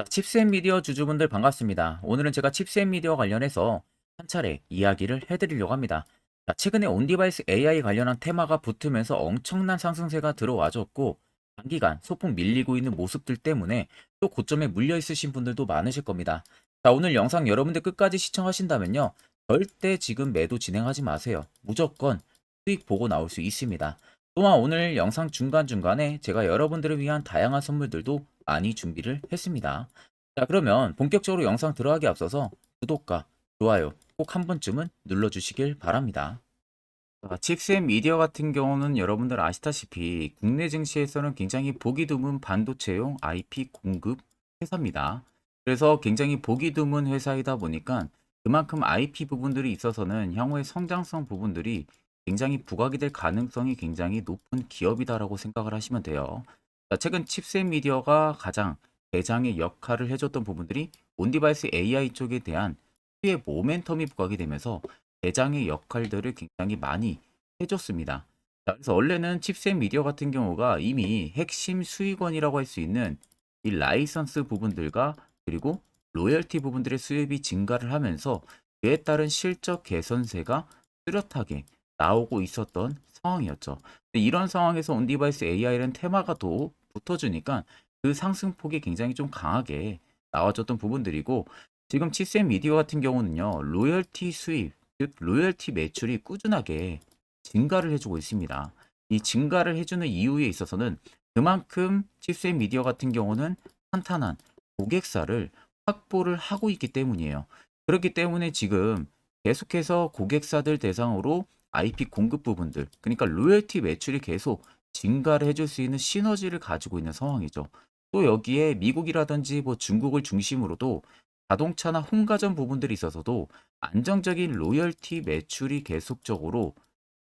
칩셋 미디어 주주분들 반갑습니다. 오늘은 제가 칩셋 미디어 관련해서 한 차례 이야기를 해드리려고 합니다. 최근에 온디바이스 AI 관련한 테마가 붙으면서 엄청난 상승세가 들어와줬고 단기간 소폭 밀리고 있는 모습들 때문에 또 고점에 물려 있으신 분들도 많으실 겁니다. 오늘 영상 여러분들 끝까지 시청하신다면요. 절대 지금 매도 진행하지 마세요. 무조건 수익 보고 나올 수 있습니다. 또한 오늘 영상 중간중간에 제가 여러분들을 위한 다양한 선물들도 많이 준비를 했습니다. 그러면 본격적으로 영상 들어가기 앞서서 구독과 좋아요 꼭 한 번쯤은 눌러주시길 바랍니다. 칩셋 미디어 같은 경우는 여러분들 아시다시피 국내 증시에서는 굉장히 보기 드문 반도체용 IP 공급 회사입니다. 그래서 굉장히 보기 드문 회사이다 보니까 그만큼 IP 부분들이 있어서는 향후의 성장성 부분들이 굉장히 부각이 될 가능성이 굉장히 높은 기업이다라고 생각을 하시면 돼요. 최근 칩셋 미디어가 가장 대장의 역할을 해줬던 부분들이 온디바이스 AI 쪽에 대한 수의 모멘텀이 부각이 되면서 대장의 역할들을 굉장히 많이 해줬습니다. 그래서 원래는 칩셋 미디어 같은 경우가 이미 핵심 수익원이라고 할 수 있는 이 라이선스 부분들과 그리고 로열티 부분들의 수입이 증가를 하면서 그에 따른 실적 개선세가 뚜렷하게 나오고 있었던 상황이었죠. 이런 상황에서 온디바이스 AI라는 테마가 또 붙어주니까 그 상승폭이 굉장히 좀 강하게 나와줬던 부분들이고 지금 칩셋 미디어 같은 경우는요. 로열티 수입, 즉 로열티 매출이 꾸준하게 증가를 해주고 있습니다. 이 증가를 해주는 이유에 있어서는 그만큼 칩셋 미디어 같은 경우는 탄탄한 고객사를 확보를 하고 있기 때문이에요. 그렇기 때문에 지금 계속해서 고객사들 대상으로 IP 공급 부분들, 그러니까 로열티 매출이 계속 증가를 해줄 수 있는 시너지를 가지고 있는 상황이죠. 또 여기에 미국이라든지 뭐 중국을 중심으로도 자동차나 혼가전 부분들이 있어서도 안정적인 로열티 매출이 계속적으로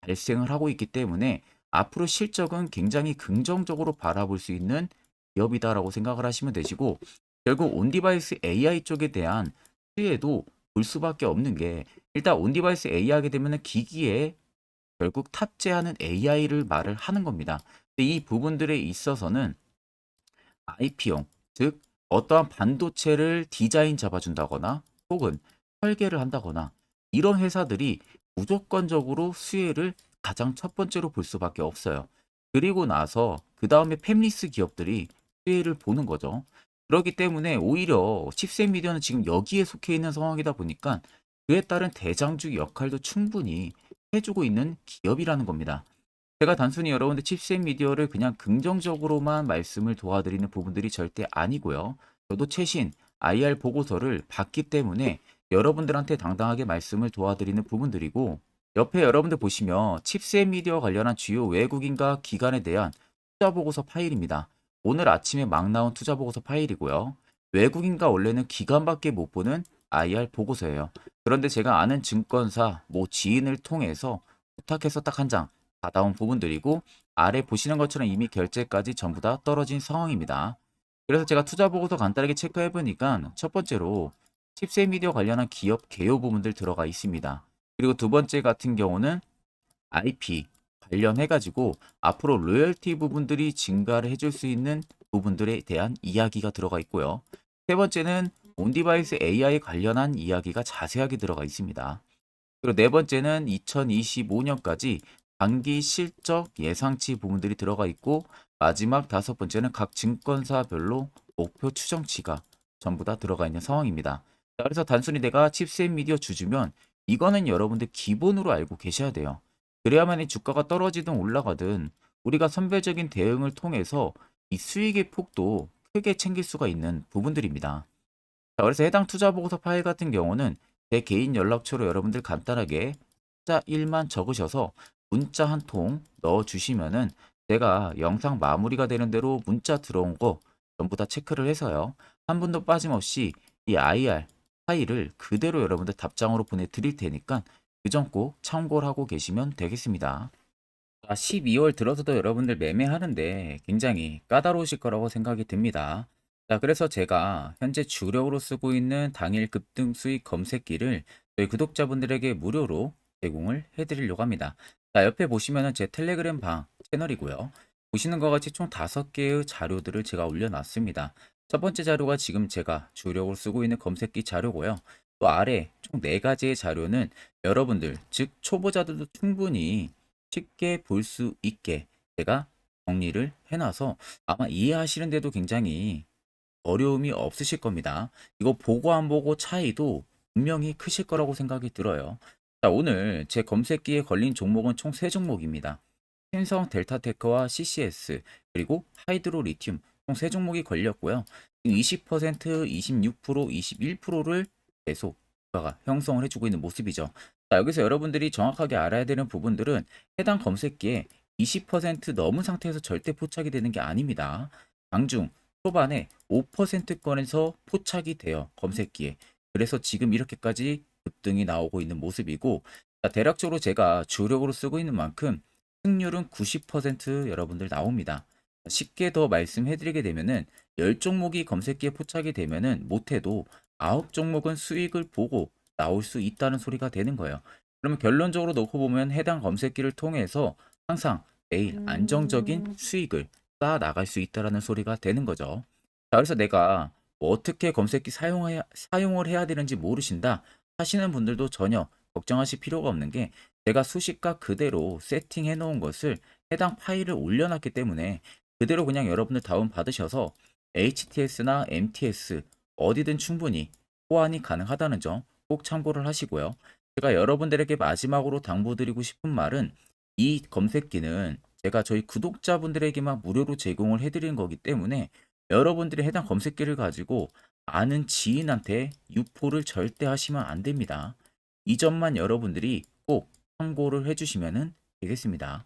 발생을 하고 있기 때문에 앞으로 실적은 굉장히 긍정적으로 바라볼 수 있는 기업이다라고 생각을 하시면 되시고 결국 온디바이스 AI 쪽에 대한 수혜도 볼 수밖에 없는 게 일단 온디바이스 AI 하게 되면은 기기에 결국 탑재하는 AI를 말을 하는 겁니다. 근데 이 부분들에 있어서는 IP용, 즉 어떠한 반도체를 디자인 잡아준다거나 혹은 설계를 한다거나 이런 회사들이 무조건적으로 수혜를 가장 첫 번째로 볼 수밖에 없어요. 그리고 나서 그 다음에 팹리스 기업들이 수혜를 보는 거죠. 그렇기 때문에 오히려 칩셋 미디어는 지금 여기에 속해 있는 상황이다 보니까 그에 따른 대장주 역할도 충분히 해주고 있는 기업이라는 겁니다. 제가 단순히 여러분들 칩셋 미디어를 그냥 긍정적으로만 말씀을 도와드리는 부분들이 절대 아니고요. 저도 최신 IR 보고서를 봤기 때문에 여러분들한테 당당하게 말씀을 도와드리는 부분들이고 옆에 여러분들 보시면 칩셋 미디어 관련한 주요 외국인과 기관에 대한 투자 보고서 파일입니다. 오늘 아침에 막 나온 투자 보고서 파일이고요. 외국인과 원래는 기관밖에 못 보는 IR 보고서예요. 그런데 제가 아는 증권사 뭐 지인을 통해서 부탁해서 딱 한 장 받아온 부분들이고 아래 보시는 것처럼 이미 결제까지 전부 다 떨어진 상황입니다. 그래서 제가 투자 보고서 간단하게 체크해 보니까 첫 번째로 칩셋 미디어 관련한 기업 개요 부분들 들어가 있습니다. 그리고 두 번째 같은 경우는 IP 관련해 가지고 앞으로 로열티 부분들이 증가를 해줄 수 있는 부분들에 대한 이야기가 들어가 있고요. 세 번째는 온디바이스 AI 관련한 이야기가 자세하게 들어가 있습니다. 그리고 네 번째는 2025년까지 단기 실적 예상치 부분들이 들어가 있고 마지막 다섯 번째는 각 증권사별로 목표 추정치가 전부 다 들어가 있는 상황입니다. 그래서 단순히 내가 칩셋 미디어 주주면 이거는 여러분들 기본으로 알고 계셔야 돼요. 그래야만 이 주가가 떨어지든 올라가든 우리가 선별적인 대응을 통해서 이 수익의 폭도 크게 챙길 수가 있는 부분들입니다. 그래서 해당 투자 보고서 파일 같은 경우는 제 개인 연락처로 여러분들 간단하게 숫자 1만 적으셔서 문자 한 통 넣어 주시면은 제가 영상 마무리가 되는 대로 문자 들어온 거 전부 다 체크를 해서요. 한 분도 빠짐없이 이 IR 파일을 그대로 여러분들 답장으로 보내드릴 테니까 그 점 꼭 참고를 하고 계시면 되겠습니다. 12월 들어서도 여러분들 매매하는데 굉장히 까다로우실 거라고 생각이 듭니다. 그래서 제가 현재 주력으로 쓰고 있는 당일 급등 수익 검색기를 저희 구독자분들에게 무료로 제공을 해드리려고 합니다. 옆에 보시면은 제 텔레그램 방 채널이고요. 보시는 것 같이 총 5개의 자료들을 제가 올려놨습니다. 첫 번째 자료가 지금 제가 주력으로 쓰고 있는 검색기 자료고요. 또 아래 총 4가지의 자료는 여러분들, 즉 초보자들도 충분히 쉽게 볼 수 있게 제가 정리를 해놔서 아마 이해하시는데도 굉장히 어려움이 없으실 겁니다. 이거 보고 안 보고 차이도 분명히 크실 거라고 생각이 들어요. 자, 오늘 제 검색기에 걸린 종목은 총 3종목입니다. 신성 델타테크와 CCS, 그리고 하이드로 리튬 총 3종목이 걸렸고요. 20%, 26%, 21%를 계속 주가가 형성을 해주고 있는 모습이죠. 자, 여기서 여러분들이 정확하게 알아야 되는 부분들은 해당 검색기에 20% 넘은 상태에서 절대 포착이 되는 게 아닙니다. 장중 초반에 5%권에서 포착이 돼요. 검색기에. 그래서 지금 이렇게까지 급등이 나오고 있는 모습이고, 자, 대략적으로 제가 주력으로 쓰고 있는 만큼 승률은 90% 여러분들 나옵니다. 쉽게 더 말씀해드리게 되면은 10종목이 검색기에 포착이 되면은 못해도 9종목은 수익을 보고 나올 수 있다는 소리가 되는 거예요. 그러면 결론적으로 놓고 보면 해당 검색기를 통해서 항상 매일 안정적인 수익을 쌓아 나갈 수 있다는 소리가 되는 거죠. 자, 그래서 내가 뭐 어떻게 검색기 사용을 해야 되는지 모르신다 하시는 분들도 전혀 걱정하실 필요가 없는 게, 제가 수식과 그대로 세팅해 놓은 것을 해당 파일을 올려놨기 때문에 그대로 그냥 여러분들 다운 받으셔서 HTS나 MTS 어디든 충분히 호환이 가능하다는 점 꼭 참고를 하시고요. 제가 여러분들에게 마지막으로 당부드리고 싶은 말은, 이 검색기는 제가 저희 구독자분들에게만 무료로 제공을 해드리는 거기 때문에 여러분들이 해당 검색기를 가지고 아는 지인한테 유포를 절대 하시면 안 됩니다. 이 점만 여러분들이 꼭 참고를 해주시면 되겠습니다.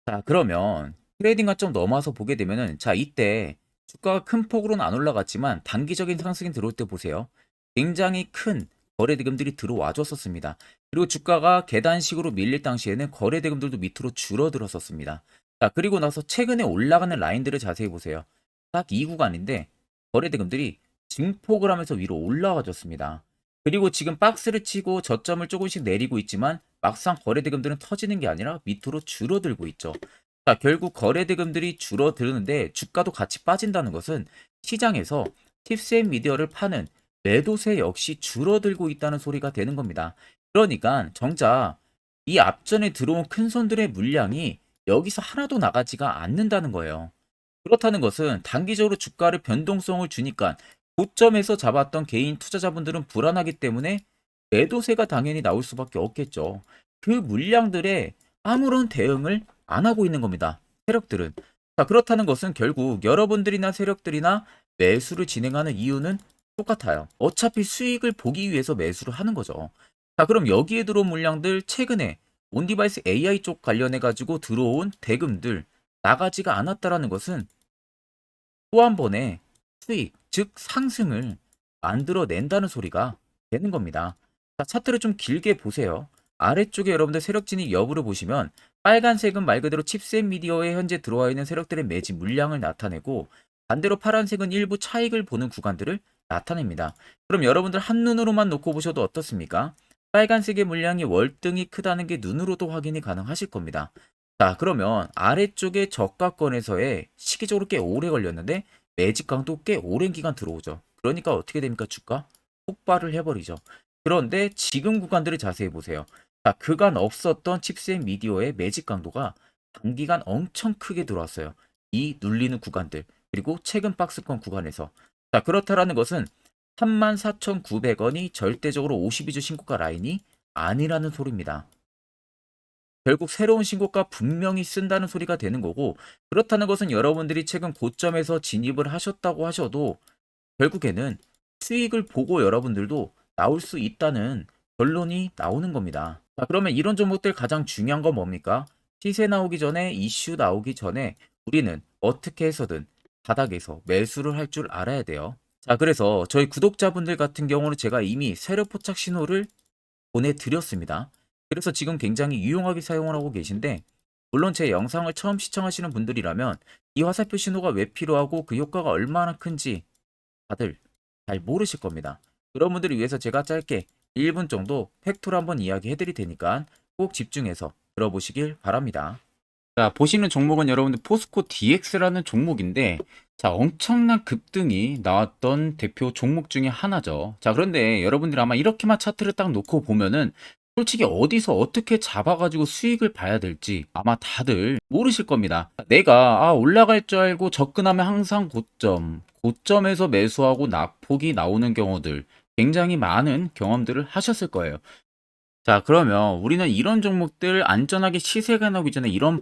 자, 그러면 트레이딩과 좀 넘어와서 보게 되면은, 자, 이때 주가가 큰 폭으로는 안 올라갔지만 단기적인 상승이 들어올 때 보세요. 굉장히 큰 거래 대금들이 들어와 줬었습니다. 그리고 주가가 계단식으로 밀릴 당시에는 거래 대금들도 밑으로 줄어들었었습니다. 자, 그리고 나서 최근에 올라가는 라인들을 자세히 보세요. 딱 이 구간인데 거래 대금들이 증폭을 하면서 위로 올라가 줬습니다. 그리고 지금 박스를 치고 저점을 조금씩 내리고 있지만 막상 거래 대금들은 터지는 게 아니라 밑으로 줄어들고 있죠. 자, 결국 거래 대금들이 줄어드는데 주가도 같이 빠진다는 것은 시장에서 팁스앤미디어를 파는 매도세 역시 줄어들고 있다는 소리가 되는 겁니다. 그러니까 정작 이 앞전에 들어온 큰 손들의 물량이 여기서 하나도 나가지가 않는다는 거예요. 그렇다는 것은 단기적으로 주가를 변동성을 주니까 고점에서 잡았던 개인 투자자분들은 불안하기 때문에 매도세가 당연히 나올 수밖에 없겠죠. 그 물량들에 아무런 대응을 안 하고 있는 겁니다. 세력들은. 자, 그렇다는 것은 결국 여러분들이나 세력들이나 매수를 진행하는 이유는 똑같아요. 어차피 수익을 보기 위해서 매수를 하는 거죠. 자, 그럼 여기에 들어온 물량들, 최근에 온디바이스 AI 쪽 관련해 가지고 들어온 대금들 나가지가 않았다라는 것은 또 한 번의 수익, 즉 상승을 만들어낸다는 소리가 되는 겁니다. 자, 차트를 좀 길게 보세요. 아래쪽에 여러분들 세력진입 여부를 보시면 빨간색은 말 그대로 칩셋미디어에 현재 들어와 있는 세력들의 매집 물량을 나타내고, 반대로 파란색은 일부 차익을 보는 구간들을 나타냅니다. 그럼 여러분들 한눈으로만 놓고 보셔도 어떻습니까? 빨간색의 물량이 월등히 크다는 게 눈으로도 확인이 가능하실 겁니다. 자, 그러면 아래쪽에 저가권에서의 시기적으로 꽤 오래 걸렸는데 매집강도 꽤 오랜 기간 들어오죠. 그러니까 어떻게 됩니까? 주가 폭발을 해버리죠. 그런데 지금 구간들을 자세히 보세요. 자, 그간 없었던 칩셋 미디어의 매집 강도가 단기간 엄청 크게 들어왔어요. 이 눌리는 구간들, 그리고 최근 박스권 구간에서. 자, 그렇다라는 것은 34,900원이 절대적으로 52주 신고가 라인이 아니라는 소리입니다. 결국 새로운 신고가 분명히 쓴다는 소리가 되는 거고, 그렇다는 것은 여러분들이 최근 고점에서 진입을 하셨다고 하셔도 결국에는 수익을 보고 여러분들도 나올 수 있다는 결론이 나오는 겁니다. 자, 그러면 이런 종목들 가장 중요한 건 뭡니까? 시세 나오기 전에, 이슈 나오기 전에 우리는 어떻게 해서든 바닥에서 매수를 할 줄 알아야 돼요. 자, 그래서 저희 구독자분들 같은 경우는 제가 이미 세력 포착 신호를 보내드렸습니다. 그래서 지금 굉장히 유용하게 사용을 하고 계신데, 물론 제 영상을 처음 시청하시는 분들이라면 이 화살표 신호가 왜 필요하고 그 효과가 얼마나 큰지 다들 잘 모르실 겁니다. 그런 분들을 위해서 제가 짧게 1분 정도 팩토를 한번 이야기해 드릴 테니까 꼭 집중해서 들어보시길 바랍니다. 자, 보시는 종목은 여러분들 포스코 DX라는 종목인데, 자, 엄청난 급등이 나왔던 대표 종목 중에 하나죠. 자, 그런데 여러분들이 아마 이렇게만 차트를 딱 놓고 보면은 솔직히 어디서 어떻게 잡아가지고 수익을 봐야 될지 아마 다들 모르실 겁니다. 내가 올라갈 줄 알고 접근하면 항상 고점에서 매수하고 낙폭이 나오는 경우들 굉장히 많은 경험들을 하셨을 거예요. 자, 그러면 우리는 이런 종목들 안전하게 시세가 나오기 전에 이런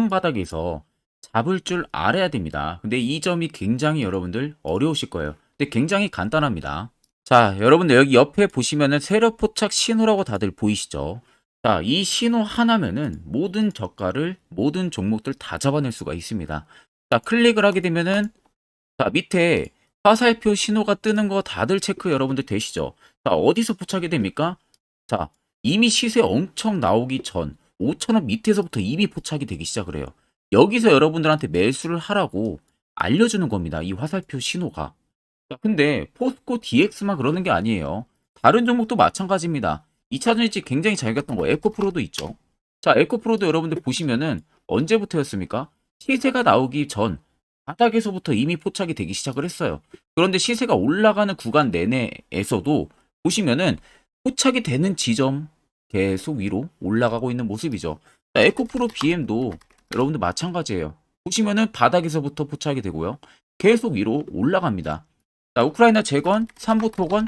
바닥에서 잡을 줄 알아야 됩니다. 근데 이 점이 굉장히 여러분들 어려우실 거예요. 근데 굉장히 간단합니다. 자, 여러분들 여기 옆에 보시면은 세력 포착 신호라고 다들 보이시죠? 자, 이 신호 하나면은 모든 저가를, 모든 종목들 다 잡아낼 수가 있습니다. 자, 클릭을 하게 되면은 자, 밑에 화살표 신호가 뜨는 거 다들 체크 여러분들 되시죠? 자, 어디서 포착이 됩니까? 자, 이미 시세 엄청 나오기 전 5,000원 밑에서부터 이미 포착이 되기 시작을 해요. 여기서 여러분들한테 매수를 하라고 알려주는 겁니다. 이 화살표 신호가. 자, 근데 포스코 DX만 그러는 게 아니에요. 다른 종목도 마찬가지입니다. 2차전 일찍 굉장히 잘 갔던 거 에코프로도 있죠. 자, 에코프로도 여러분들 보시면은 언제부터였습니까? 시세가 나오기 전 바닥에서부터 이미 포착이 되기 시작을 했어요. 그런데 시세가 올라가는 구간 내내에서도 보시면은 포착이 되는 지점 계속 위로 올라가고 있는 모습이죠. 자, 에코프로 BM도 여러분들 마찬가지예요. 보시면은 바닥에서부터 포착이 되고요. 계속 위로 올라갑니다. 자, 우크라이나 재건, 삼부 토건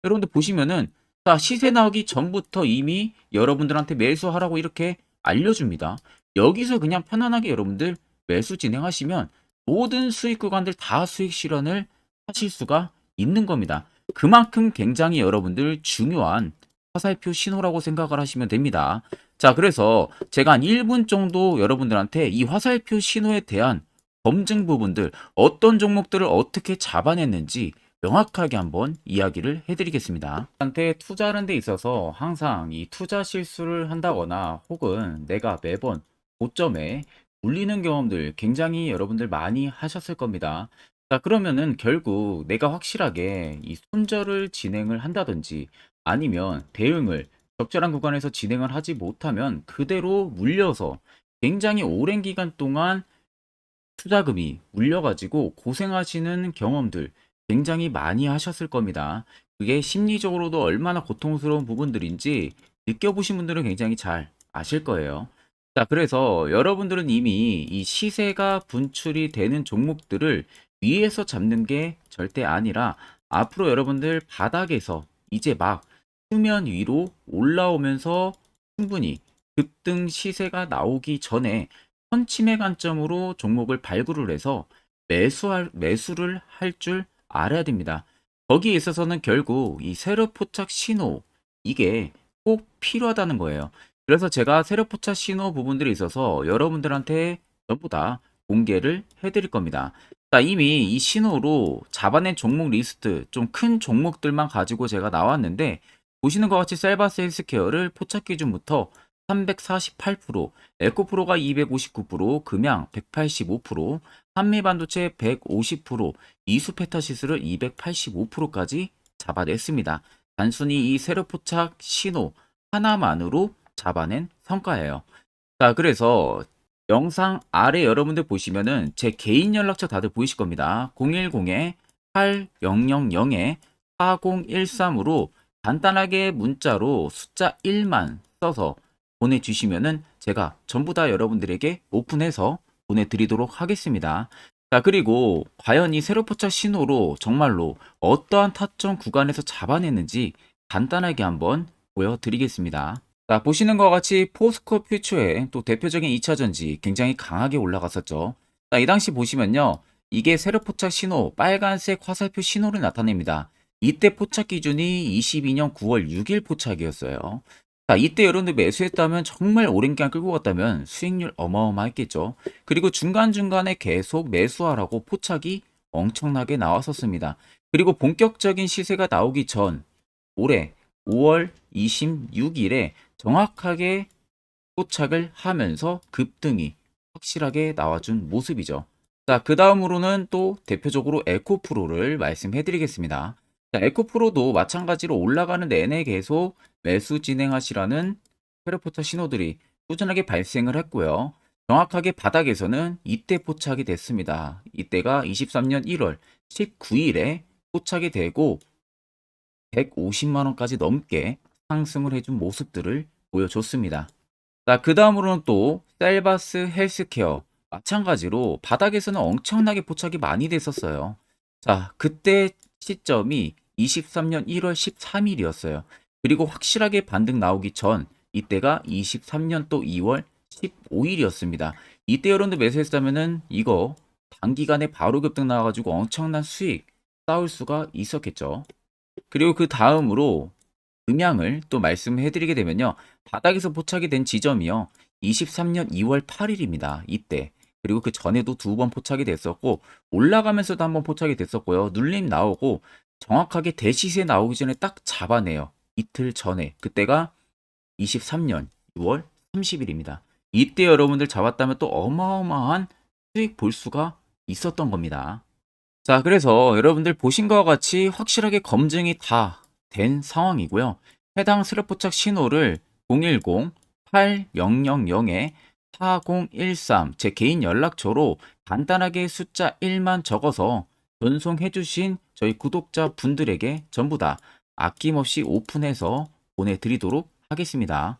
여러분들 보시면은 자, 시세 나오기 전부터 이미 여러분들한테 매수하라고 이렇게 알려줍니다. 여기서 그냥 편안하게 여러분들 매수 진행하시면 모든 수익 구간들 다 수익 실현을 하실 수가 있는 겁니다. 그만큼 굉장히 여러분들 중요한 화살표 신호라고 생각을 하시면 됩니다. 자, 그래서 제가 한 1분 정도 여러분들한테 이 화살표 신호에 대한 검증 부분들, 어떤 종목들을 어떻게 잡아냈는지 명확하게 한번 이야기를 해드리겠습니다. 한테 투자하는 데 있어서 항상 이 투자 실수를 한다거나 혹은 내가 매번 고점에 물리는 경험들 굉장히 여러분들 많이 하셨을 겁니다. 자, 그러면은 결국 내가 확실하게 이 손절을 진행을 한다든지 아니면 대응을 적절한 구간에서 진행을 하지 못하면 그대로 물려서 굉장히 오랜 기간 동안 투자금이 물려가지고 고생하시는 경험들 굉장히 많이 하셨을 겁니다. 그게 심리적으로도 얼마나 고통스러운 부분들인지 느껴보신 분들은 굉장히 잘 아실 거예요. 자, 그래서 여러분들은 이미 이 시세가 분출이 되는 종목들을 위에서 잡는 게 절대 아니라 앞으로 여러분들 바닥에서 이제 막 수면 위로 올라오면서 충분히 급등 시세가 나오기 전에 선침해 관점으로 종목을 발굴을 해서 매수를 할 줄 알아야 됩니다. 거기에 있어서는 결국 이 세력 포착 신호 이게 꼭 필요하다는 거예요. 그래서 제가 세력 포착 신호 부분들에 있어서 여러분들한테 전부 다 공개를 해드릴 겁니다. 자, 이미 이 신호로 잡아낸 종목 리스트 좀 큰 종목들만 가지고 제가 나왔는데 보시는 것 같이 셀바스 헬스케어를 포착 기준부터 348%, 에코프로가 259%, 금양 185%, 한미반도체 150%, 이수페타시스를 285%까지 잡아냈습니다. 단순히 이 세력포착 신호 하나만으로 잡아낸 성과예요. 자, 그래서 영상 아래 여러분들 보시면은 제 개인 연락처 다들 보이실 겁니다. 010-8010-4013으로 간단하게 문자로 숫자 1만 써서 보내주시면은 제가 전부 다 여러분들에게 오픈해서 보내드리도록 하겠습니다. 자, 그리고 과연 이 세로포착 신호로 정말로 어떠한 타점 구간에서 잡아냈는지 간단하게 한번 보여드리겠습니다. 자, 보시는 것 같이 포스코 퓨처의 또 대표적인 2차전지 굉장히 강하게 올라갔었죠. 자, 이 당시 보시면요. 이게 세로포착 신호, 빨간색 화살표 신호를 나타냅니다. 이때 포착 기준이 22년 9월 6일 포착이었어요. 자, 이때 여러분들 매수했다면 정말 오랜 기간 끌고 갔다면 수익률 어마어마했겠죠. 그리고 중간중간에 계속 매수하라고 포착이 엄청나게 나왔었습니다. 그리고 본격적인 시세가 나오기 전 올해 5월 26일에 정확하게 포착을 하면서 급등이 확실하게 나와준 모습이죠. 자, 그 다음으로는 또 대표적으로 에코프로를 말씀해 드리겠습니다. 자, 에코프로도 마찬가지로 올라가는 내내 계속 매수 진행하시라는 페르포타 신호들이 꾸준하게 발생을 했고요. 정확하게 바닥에서는 이때 포착이 됐습니다. 이때가 23년 1월 19일에 포착이 되고 150만 원까지 넘게 상승을 해준 모습들을 보여줬습니다. 자, 그 다음으로는 또 셀바스 헬스케어 마찬가지로 바닥에서는 엄청나게 포착이 많이 됐었어요. 자, 그때 시점이 23년 1월 13일이었어요. 그리고 확실하게 반등 나오기 전 이때가 23년 또 2월 15일이었습니다. 이때 여러분들 매수했다면은 이거 단기간에 바로 급등 나와가지고 엄청난 수익 쌓을 수가 있었겠죠. 그리고 그 다음으로 음향을 또 말씀해 드리게 되면요. 바닥에서 포착이 된 지점이요. 23년 2월 8일입니다. 이때. 그리고 그 전에도 두 번 포착이 됐었고 올라가면서도 한번 포착이 됐었고요. 눌림 나오고 정확하게 대시세 나오기 전에 딱 잡아내요. 이틀 전에. 그때가 23년 6월 30일입니다. 이때 여러분들 잡았다면 또 어마어마한 수익 볼 수가 있었던 겁니다. 자, 그래서 여러분들 보신 것과 같이 확실하게 검증이 다 된 상황이고요. 해당 스랩 포착 신호를 010-8000-4013 제 개인 연락처로 간단하게 숫자 1만 적어서 전송해 주신 저희 구독자 분들에게 전부 다 아낌없이 오픈해서 보내드리도록 하겠습니다.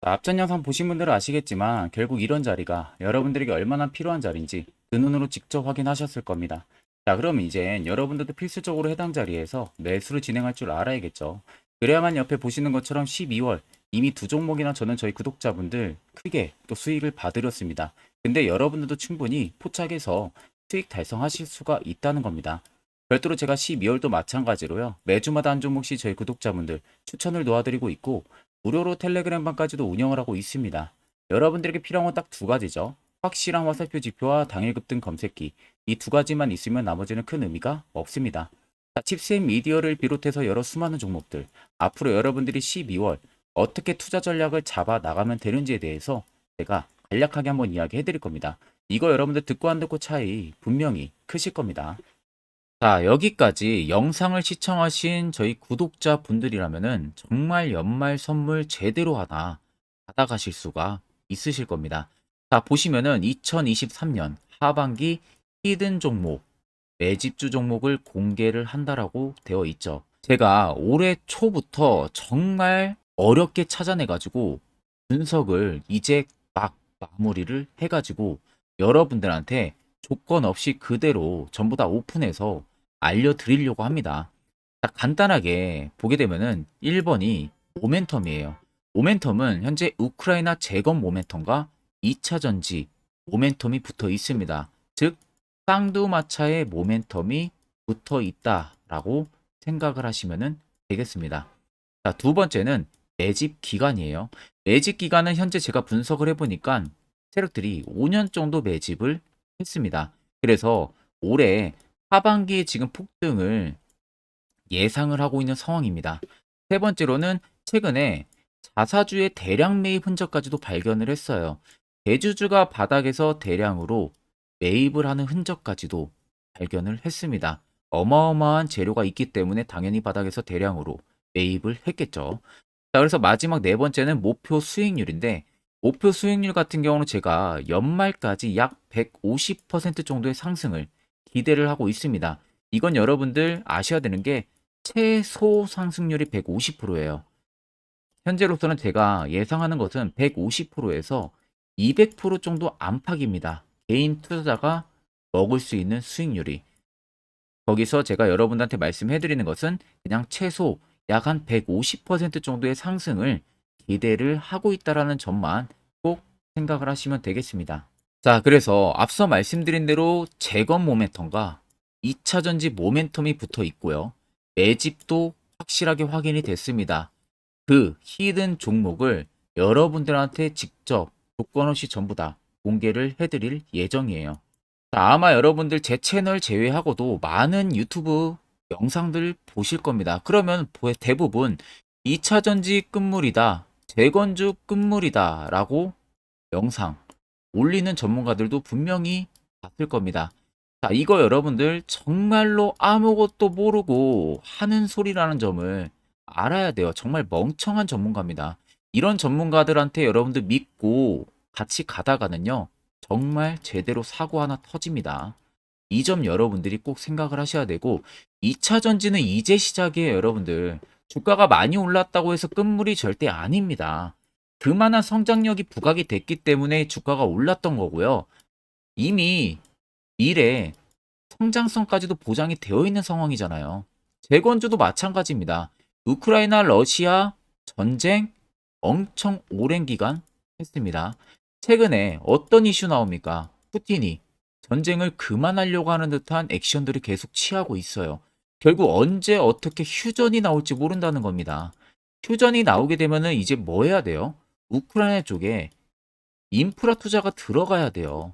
자, 앞전 영상 보신 분들은 아시겠지만 결국 이런 자리가 여러분들에게 얼마나 필요한 자리인지 그 눈으로 직접 확인하셨을 겁니다. 자, 그럼 이제 여러분들도 필수적으로 해당 자리에서 매수를 진행할 줄 알아야겠죠. 그래야만 옆에 보시는 것처럼 12월 이미 두 종목이나 저는 저희 구독자분들 크게 또 수익을 받으렸습니다. 근데 여러분들도 충분히 포착해서 수익 달성하실 수가 있다는 겁니다. 별도로 제가 12월도 마찬가지로요. 매주마다 한 종목씩 저희 구독자분들 추천을 놓아드리고 있고 무료로 텔레그램방까지도 운영을 하고 있습니다. 여러분들에게 필요한 건 딱 두 가지죠. 확실한 화살표 지표와 당일 급등 검색기. 이 두 가지만 있으면 나머지는 큰 의미가 없습니다. 자, 칩셋 미디어를 비롯해서 여러 수많은 종목들. 앞으로 여러분들이 12월 어떻게 투자 전략을 잡아 나가면 되는지에 대해서 제가 간략하게 한번 이야기해 드릴 겁니다. 이거 여러분들 듣고 안 듣고 차이 분명히 크실 겁니다. 자, 여기까지 영상을 시청하신 저희 구독자 분들이라면은 정말 연말 선물 제대로 하나 받아가실 수가 있으실 겁니다. 자, 보시면은 2023년 하반기 히든 종목, 매집주 종목을 공개를 한다라고 되어 있죠. 제가 올해 초부터 정말 어렵게 찾아내가지고 분석을 이제 막 마무리를 해가지고 여러분들한테 조건 없이 그대로 전부 다 오픈해서 알려드리려고 합니다. 자, 간단하게 보게 되면은 1번이 모멘텀이에요. 모멘텀은 현재 우크라이나 재건 모멘텀과 2차 전지 모멘텀이 붙어 있습니다. 즉 쌍두마차의 모멘텀이 붙어 있다라고 생각을 하시면 되겠습니다. 자, 두 번째는 매집 기간이에요. 매집 기간은 현재 제가 분석을 해보니까 세력들이 5년 정도 매집을 했습니다. 그래서 올해 하반기에 지금 폭등을 예상을 하고 있는 상황입니다. 세 번째로는 최근에 자사주의 대량 매입 흔적까지도 발견을 했어요. 대주주가 바닥에서 대량으로 매입을 하는 흔적까지도 발견을 했습니다. 어마어마한 재료가 있기 때문에 당연히 바닥에서 대량으로 매입을 했겠죠. 자, 그래서 마지막 네 번째는 목표 수익률인데 목표 수익률 같은 경우는 제가 연말까지 약 150% 정도의 상승을 기대를 하고 있습니다. 이건 여러분들 아셔야 되는 게 최소 상승률이 150%예요. 현재로서는 제가 예상하는 것은 150%에서 200% 정도 안팎입니다. 개인 투자자가 먹을 수 있는 수익률이. 거기서 제가 여러분들한테 말씀해 드리는 것은 그냥 최소 약 한 150% 정도의 상승을 기대를 하고 있다라는 점만 꼭 생각을 하시면 되겠습니다. 자, 그래서 앞서 말씀드린 대로 재건 모멘텀과 2차 전지 모멘텀이 붙어 있고요. 매집도 확실하게 확인이 됐습니다. 그 히든 종목을 여러분들한테 직접 조건 없이 전부 다 공개를 해드릴 예정이에요. 자, 아마 여러분들 제 채널 제외하고도 많은 유튜브 영상들 보실 겁니다. 그러면 대부분 2차 전지 끝물이다, 재건주 끝물이다 라고 영상 올리는 전문가들도 분명히 봤을 겁니다. 자, 이거 여러분들 정말로 아무것도 모르고 하는 소리라는 점을 알아야 돼요. 정말 멍청한 전문가입니다. 이런 전문가들한테 여러분들 믿고 같이 가다가는요, 정말 제대로 사고 하나 터집니다. 이 점 여러분들이 꼭 생각을 하셔야 되고 2차 전지는 이제 시작이에요, 여러분들. 주가가 많이 올랐다고 해서 끝물이 절대 아닙니다. 그만한 성장력이 부각이 됐기 때문에 주가가 올랐던 거고요. 이미 미래 성장성까지도 보장이 되어 있는 상황이잖아요. 재건주도 마찬가지입니다. 우크라이나 러시아 전쟁 엄청 오랜 기간 했습니다. 최근에 어떤 이슈 나옵니까? 푸틴이 전쟁을 그만하려고 하는 듯한 액션들을 계속 취하고 있어요. 결국 언제 어떻게 휴전이 나올지 모른다는 겁니다. 휴전이 나오게 되면은 이제 뭐 해야 돼요? 우크라이나 쪽에 인프라 투자가 들어가야 돼요.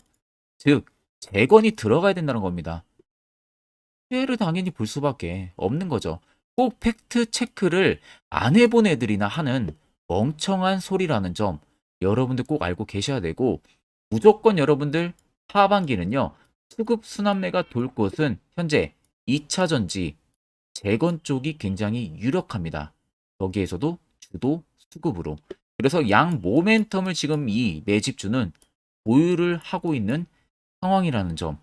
즉, 재건이 들어가야 된다는 겁니다. 피해를 당연히 볼 수밖에 없는 거죠. 꼭 팩트 체크를 안 해본 애들이나 하는 멍청한 소리라는 점 여러분들 꼭 알고 계셔야 되고 무조건 여러분들 하반기는요. 수급 순환매가 돌 곳은 현재 2차 전지 재건 쪽이 굉장히 유력합니다. 거기에서도 주도 수급으로. 그래서 양 모멘텀을 지금 이 매집주는 보유를 하고 있는 상황이라는 점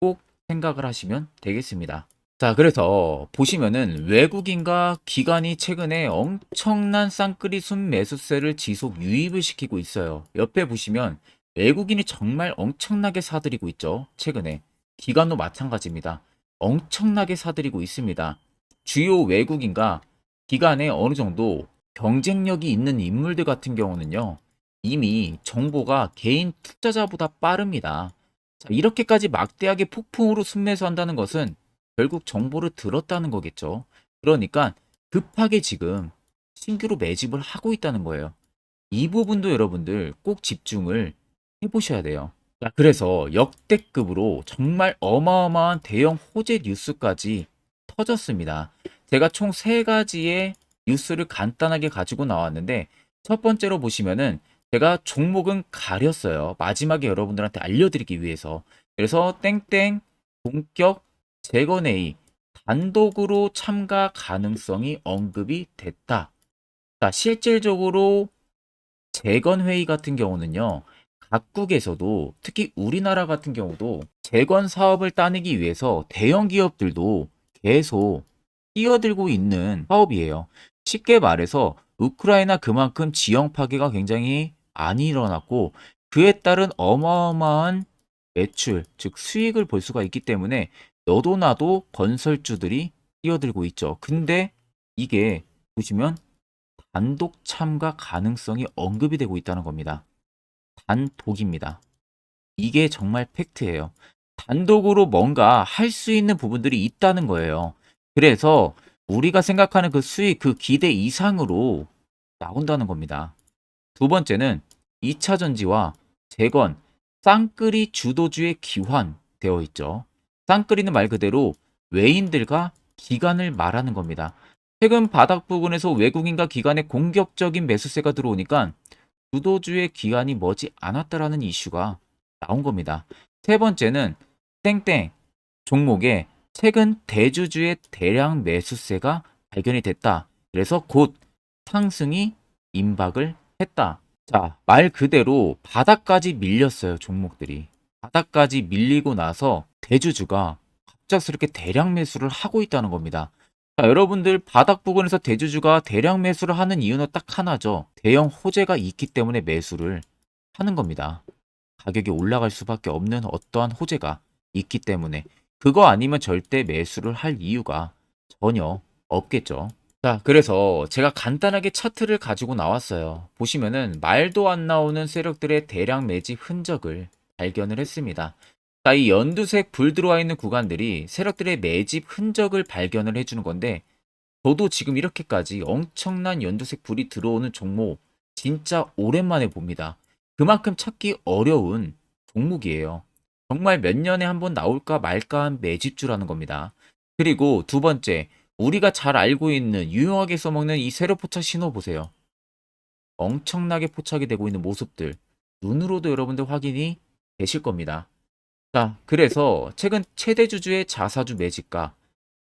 꼭 생각을 하시면 되겠습니다. 자, 그래서 보시면은 외국인과 기관이 최근에 엄청난 쌍끌이 순매수세를 지속 유입을 시키고 있어요. 옆에 보시면 외국인이 정말 엄청나게 사들이고 있죠. 최근에. 기관도 마찬가지입니다. 엄청나게 사들이고 있습니다. 주요 외국인과 기관에 어느 정도 경쟁력이 있는 인물들 같은 경우는요. 이미 정보가 개인 투자자보다 빠릅니다. 자, 이렇게까지 막대하게 폭풍으로 순매수한다는 것은 결국 정보를 들었다는 거겠죠. 그러니까 급하게 지금 신규로 매집을 하고 있다는 거예요. 이 부분도 여러분들 꼭 집중을 해보셔야 돼요. 자, 그래서 역대급으로 정말 어마어마한 대형 호재 뉴스까지 터졌습니다. 제가 총 3가지의 뉴스를 간단하게 가지고 나왔는데 첫 번째로 보시면은 제가 종목은 가렸어요. 마지막에 여러분들한테 알려드리기 위해서. 그래서 땡땡 본격 재건회의 단독으로 참가 가능성이 언급이 됐다. 자, 실질적으로 재건회의 같은 경우는요. 각국에서도 특히 우리나라 같은 경우도 재건 사업을 따내기 위해서 대형 기업들도 계속 뛰어들고 있는 사업이에요. 쉽게 말해서 우크라이나 그만큼 지형 파괴가 굉장히 많이 일어났고 그에 따른 어마어마한 매출, 즉 수익을 볼 수가 있기 때문에 너도 나도 건설주들이 뛰어들고 있죠. 근데 이게 보시면 단독 참가 가능성이 언급이 되고 있다는 겁니다. 단독입니다. 이게 정말 팩트예요. 단독으로 뭔가 할 수 있는 부분들이 있다는 거예요. 그래서 우리가 생각하는 그 수익, 그 기대 이상으로 나온다는 겁니다. 두 번째는 2차 전지와 재건, 쌍끌이 주도주의 기환되어 있죠. 쌍끌이는 말 그대로 외인들과 기관을 말하는 겁니다. 최근 바닥 부근에서 외국인과 기관의 공격적인 매수세가 들어오니까 주도주의 기관이 머지 않았다라는 이슈가 나온 겁니다. 세 번째는 땡땡 종목에 최근 대주주의 대량 매수세가 발견이 됐다. 그래서 곧 상승이 임박을 했다. 자, 말 그대로 바닥까지 밀렸어요, 종목들이. 바닥까지 밀리고 나서 대주주가 갑작스럽게 대량 매수를 하고 있다는 겁니다. 자, 여러분들 바닥 부근에서 대주주가 대량 매수를 하는 이유는 딱 하나죠. 대형 호재가 있기 때문에 매수를 하는 겁니다. 가격이 올라갈 수밖에 없는 어떠한 호재가 있기 때문에 그거 아니면 절대 매수를 할 이유가 전혀 없겠죠. 자, 그래서 제가 간단하게 차트를 가지고 나왔어요. 보시면은 말도 안 나오는 세력들의 대량 매집 흔적을 발견을 했습니다. 자, 이 연두색 불 들어와 있는 구간들이 세력들의 매집 흔적을 발견을 해주는 건데 저도 지금 이렇게까지 엄청난 연두색 불이 들어오는 종목 진짜 오랜만에 봅니다. 그만큼 찾기 어려운 종목이에요. 정말 몇 년에 한 번 나올까 말까 한 매집주라는 겁니다. 그리고 두 번째, 우리가 잘 알고 있는 유용하게 써먹는 이 세로 포착 신호 보세요. 엄청나게 포착이 되고 있는 모습들 눈으로도 여러분들 확인이 되실 겁니다. 자, 그래서 최근 최대 주주의 자사주 매집과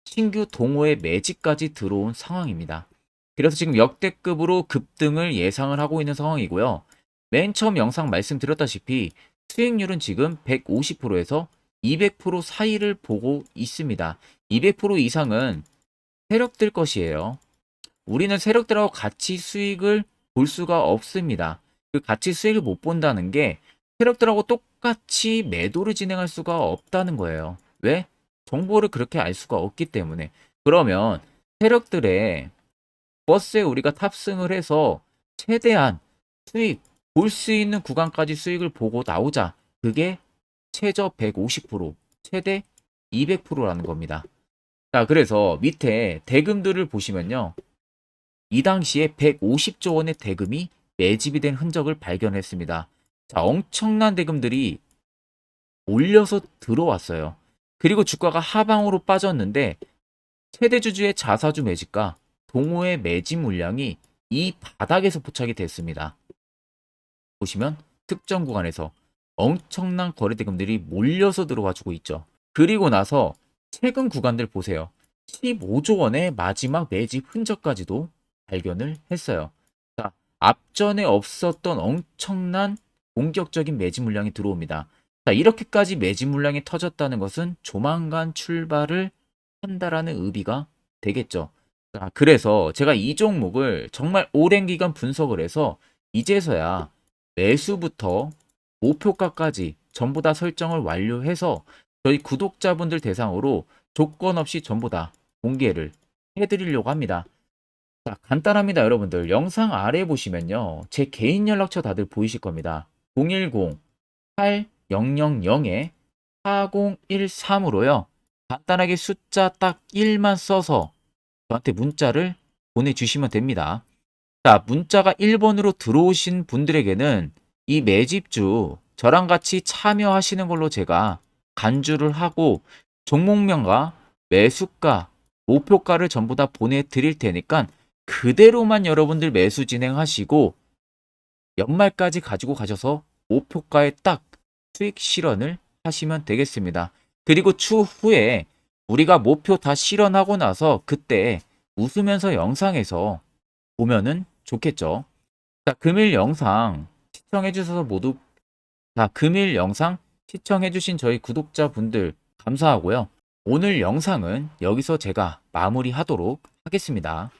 신규 동호회 매집까지 들어온 상황입니다. 그래서 지금 역대급으로 급등을 예상을 하고 있는 상황이고요. 맨 처음 영상 말씀드렸다시피 수익률은 지금 150%에서 200% 사이를 보고 있습니다. 200% 이상은 세력들 것이에요. 우리는 세력들하고 같이 수익을 볼 수가 없습니다. 그 같이 수익을 못 본다는 게 세력들하고 똑같이 매도를 진행할 수가 없다는 거예요. 왜? 정보를 그렇게 알 수가 없기 때문에. 그러면 세력들의 버스에 우리가 탑승을 해서 최대한 수익, 볼 수 있는 구간까지 수익을 보고 나오자. 그게 최저 150%, 최대 200%라는 겁니다. 자, 그래서 밑에 대금들을 보시면요. 이 당시에 150조 원의 대금이 매집이 된 흔적을 발견했습니다. 자, 엄청난 대금들이 몰려서 들어왔어요. 그리고 주가가 하방으로 빠졌는데 최대주주의 자사주 매집과 동호회 매집 물량이 이 바닥에서 포착이 됐습니다. 보시면 특정 구간에서 엄청난 거래 대금들이 몰려서 들어와주고 있죠. 그리고 나서 최근 구간들 보세요. 15조 원의 마지막 매집 흔적까지도 발견을 했어요. 자, 앞전에 없었던 엄청난 공격적인 매집 물량이 들어옵니다. 자, 이렇게까지 매집 물량이 터졌다는 것은 조만간 출발을 한다라는 의미가 되겠죠. 자, 그래서 제가 이 종목을 정말 오랜 기간 분석을 해서 이제서야 매수부터 목표가까지 전부 다 설정을 완료해서 저희 구독자분들 대상으로 조건 없이 전부 다 공개를 해드리려고 합니다. 자, 간단합니다, 여러분들. 영상 아래 보시면요. 제 개인 연락처 다들 보이실 겁니다. 010-8000-4013으로요. 간단하게 숫자 딱 1만 써서 저한테 문자를 보내주시면 됩니다. 자, 문자가 1번으로 들어오신 분들에게는 이 매집주 저랑 같이 참여하시는 걸로 제가 간주를 하고 종목명과 매수가, 목표가를 전부 다 보내드릴 테니까 그대로만 여러분들 매수 진행하시고 연말까지 가지고 가셔서 목표가에 딱 수익 실현을 하시면 되겠습니다. 그리고 추후에 우리가 목표 다 실현하고 나서 그때 웃으면서 영상에서 보면은 좋겠죠. 자, 금일 영상 시청해 주셔서 모두 금일 영상 시청해 주신 저희 구독자분들 감사하고요. 오늘 영상은 여기서 제가 마무리하도록 하겠습니다.